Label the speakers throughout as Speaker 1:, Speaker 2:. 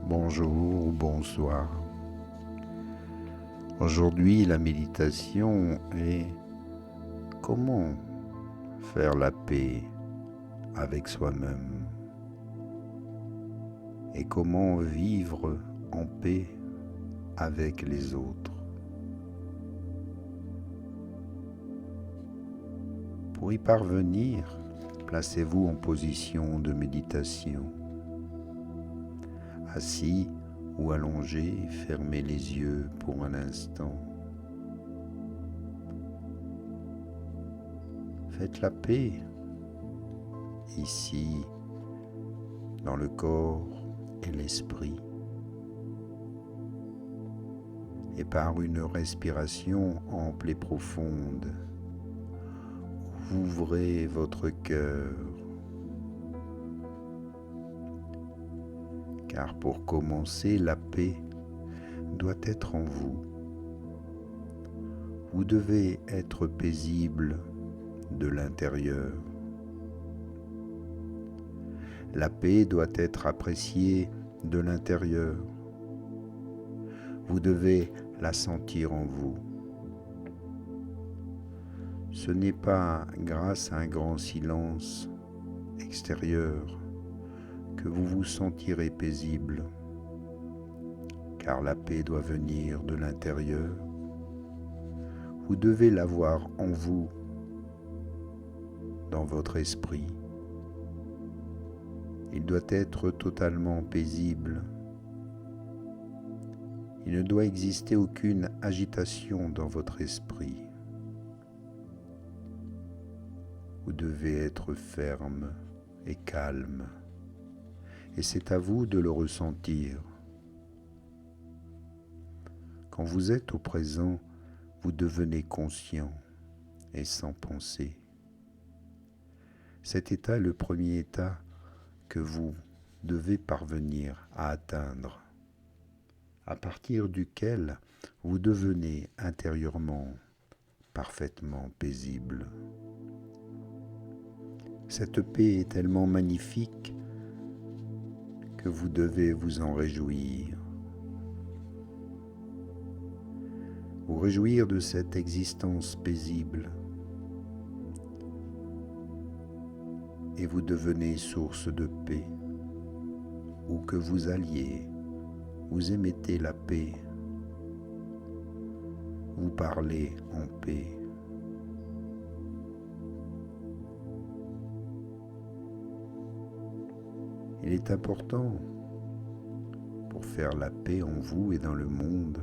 Speaker 1: bonjour ou bonsoir. Aujourd'hui, la méditation est comment faire la paix avec soi-même et comment vivre en paix avec les autres. Pour y parvenir, placez-vous en position de méditation. Assis ou allongé, fermez les yeux pour un instant. Faites la paix ici, dans le corps et l'esprit. Et par une respiration ample et profonde, ouvrez votre cœur. Car pour commencer, la paix doit être en vous. Vous devez être paisible de l'intérieur. La paix doit être appréciée de l'intérieur. Vous devez la sentir en vous. Ce n'est pas grâce à un grand silence extérieur que vous vous sentirez paisible, car la paix doit venir de l'intérieur. Vous devez l'avoir en vous, dans votre esprit. Il doit être totalement paisible. Il ne doit exister aucune agitation dans votre esprit. Vous devez être ferme et calme. Et c'est à vous de le ressentir. Quand vous êtes au présent, vous devenez conscient et sans pensée. Cet état est le premier état que vous devez parvenir à atteindre, à partir duquel vous devenez intérieurement parfaitement paisible. Cette paix est tellement magnifique que vous devez vous en réjouir. Vous réjouir de cette existence paisible. Et vous devenez source de paix. Où que vous alliez, vous émettez la paix. Vous parlez en paix. Il est important, pour faire la paix en vous et dans le monde,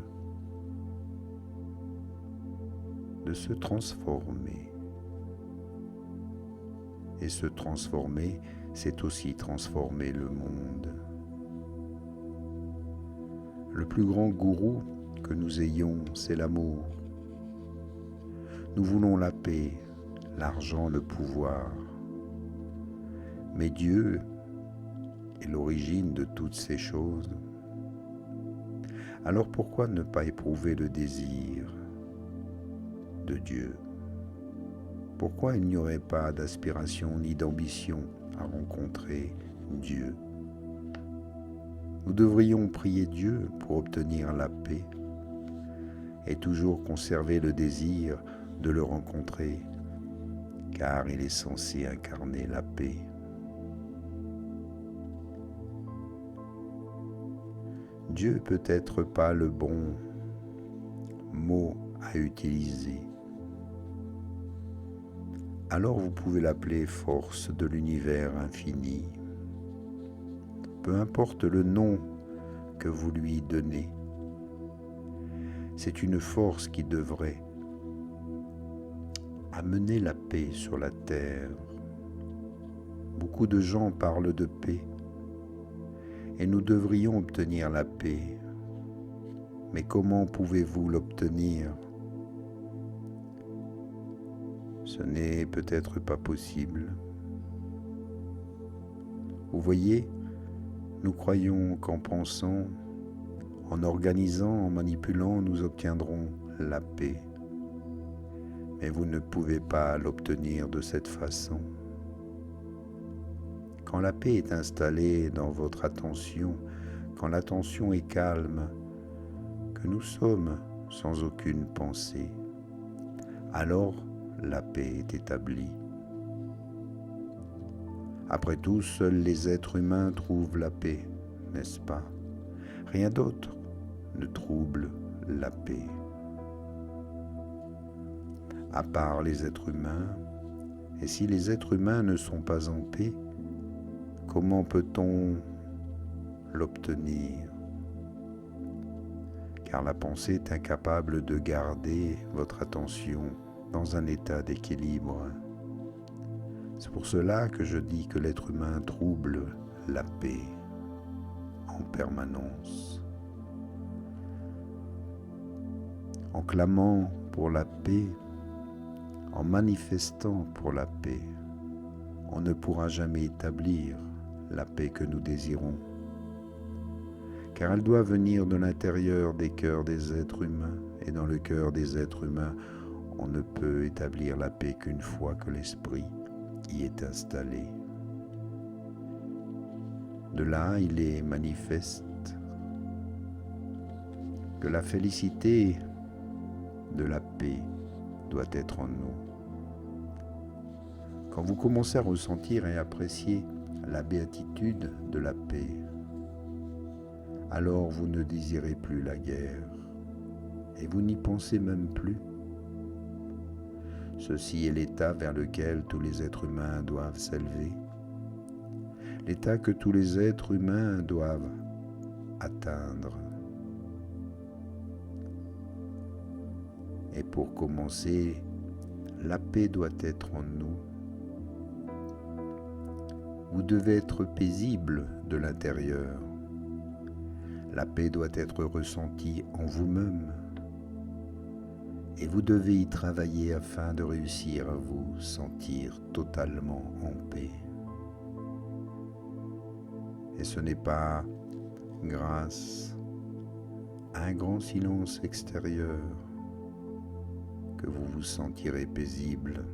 Speaker 1: de se transformer. Et se transformer, c'est aussi transformer le monde. Le plus grand gourou que nous ayons, c'est l'amour. Nous voulons la paix, l'argent, le pouvoir. Mais Dieu est l'origine de toutes ces choses. Alors pourquoi ne pas éprouver le désir de Dieu? Pourquoi il n'y aurait pas d'aspiration ni d'ambition à rencontrer Dieu? Nous devrions prier Dieu pour obtenir la paix et toujours conserver le désir de le rencontrer, car il est censé incarner la paix. Dieu peut-être pas le bon mot à utiliser. Alors vous pouvez l'appeler force de l'univers infini. Peu importe le nom que vous lui donnez, c'est une force qui devrait amener la paix sur la terre. Beaucoup de gens parlent de paix et nous devrions obtenir la paix. Mais comment pouvez-vous l'obtenir? Ce n'est peut-être pas possible. Vous voyez, nous croyons qu'en pensant, en organisant, en manipulant, nous obtiendrons la paix. Mais vous ne pouvez pas l'obtenir de cette façon. Quand la paix est installée dans votre attention, quand l'attention est calme, que nous sommes sans aucune pensée, alors la paix est établie. Après tout, seuls les êtres humains trouvent la paix, n'est-ce pas? Rien d'autre ne trouble la paix. À part les êtres humains, et si les êtres humains ne sont pas en paix, comment peut-on l'obtenir? Car la pensée est incapable de garder votre attention dans un état d'équilibre. C'est pour cela que je dis que l'être humain trouble la paix en permanence. En clamant pour la paix, en manifestant pour la paix, on ne pourra jamais établir la paix que nous désirons, car elle doit venir de l'intérieur des cœurs des êtres humains, et dans le cœur des êtres humains, on ne peut établir la paix qu'une fois que l'esprit y est installé. De là, il est manifeste que la félicité de la paix doit être en nous. Quand vous commencez à ressentir et apprécier la béatitude de la paix, alors vous ne désirez plus la guerre et vous n'y pensez même plus. Ceci est l'état vers lequel tous les êtres humains doivent s'élever, l'état que tous les êtres humains doivent atteindre. Et pour commencer, la paix doit être en nous. Vous devez être paisible de l'intérieur. La paix doit être ressentie en vous-même. Et vous devez y travailler afin de réussir à vous sentir totalement en paix. Et ce n'est pas grâce à un grand silence extérieur que vous vous sentirez paisible.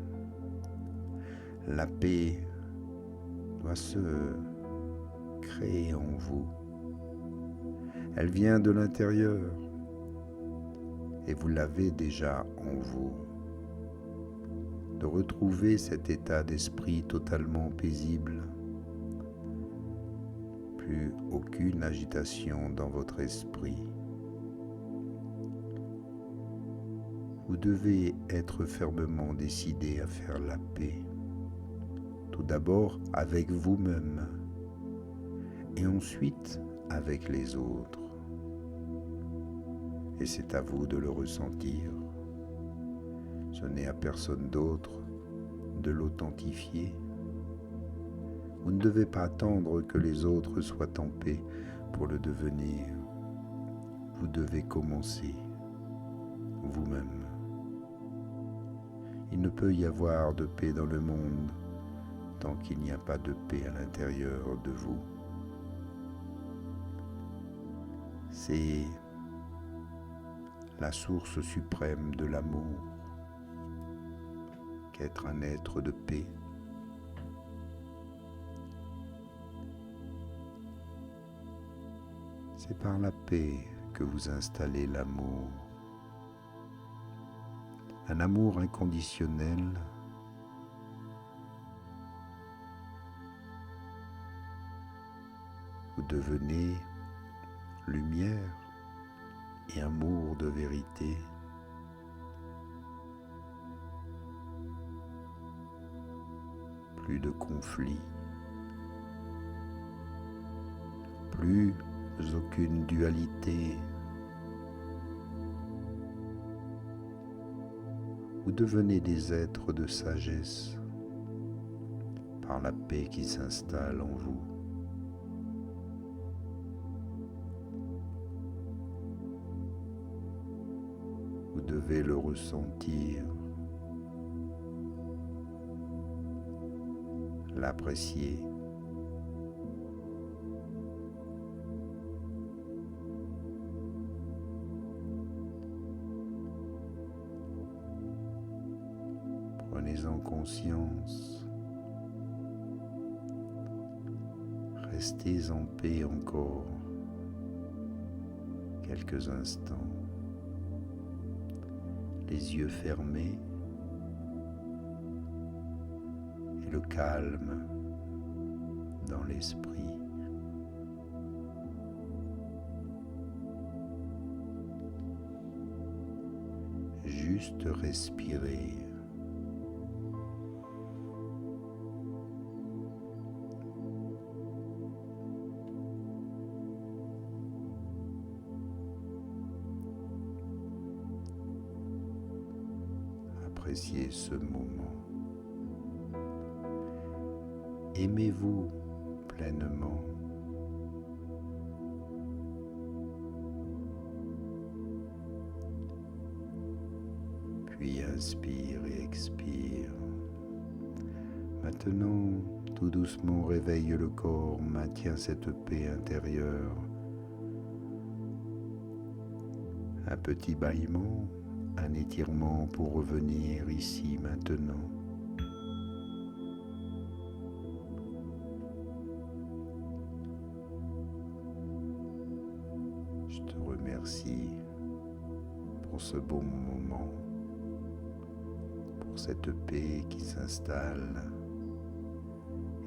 Speaker 1: La paix doit se créer en vous. Elle vient de l'intérieur et vous l'avez déjà en vous. De retrouver cet état d'esprit totalement paisible. Plus aucune agitation dans votre esprit. Vous devez être fermement décidé à faire la paix. Tout d'abord avec vous-même et ensuite avec les autres. Et c'est à vous de le ressentir. Ce n'est à personne d'autre de l'authentifier. Vous ne devez pas attendre que les autres soient en paix pour le devenir. Vous devez commencer vous-même. Il ne peut y avoir de paix dans le monde tant qu'il n'y a pas de paix à l'intérieur de vous. C'est la source suprême de l'amour qu'être un être de paix. C'est par la paix que vous installez l'amour. Un amour inconditionnel vous devenez lumière et amour de vérité. Plus de conflits, plus aucune dualité. Vous devenez des êtres de sagesse par la paix qui s'installe en vous. Vous devez le ressentir, l'apprécier. Prenez-en conscience. Restez en paix encore quelques instants, les yeux fermés et le calme dans l'esprit. Juste respirer. Appréciez ce moment. Aimez-vous pleinement. Puis inspire et expire. Maintenant, tout doucement réveille le corps, maintiens cette paix intérieure. Un petit bâillement, un étirement pour revenir ici maintenant. Je te remercie pour ce beau moment, pour cette paix qui s'installe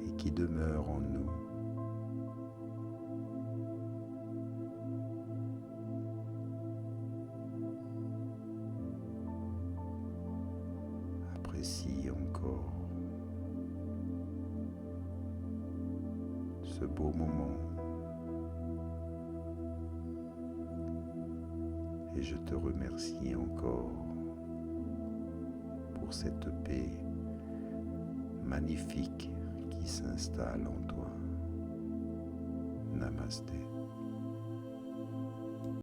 Speaker 1: et qui demeure en nous. Apprécie encore ce beau moment et je te remercie encore pour cette paix magnifique qui s'installe en toi. Namasté.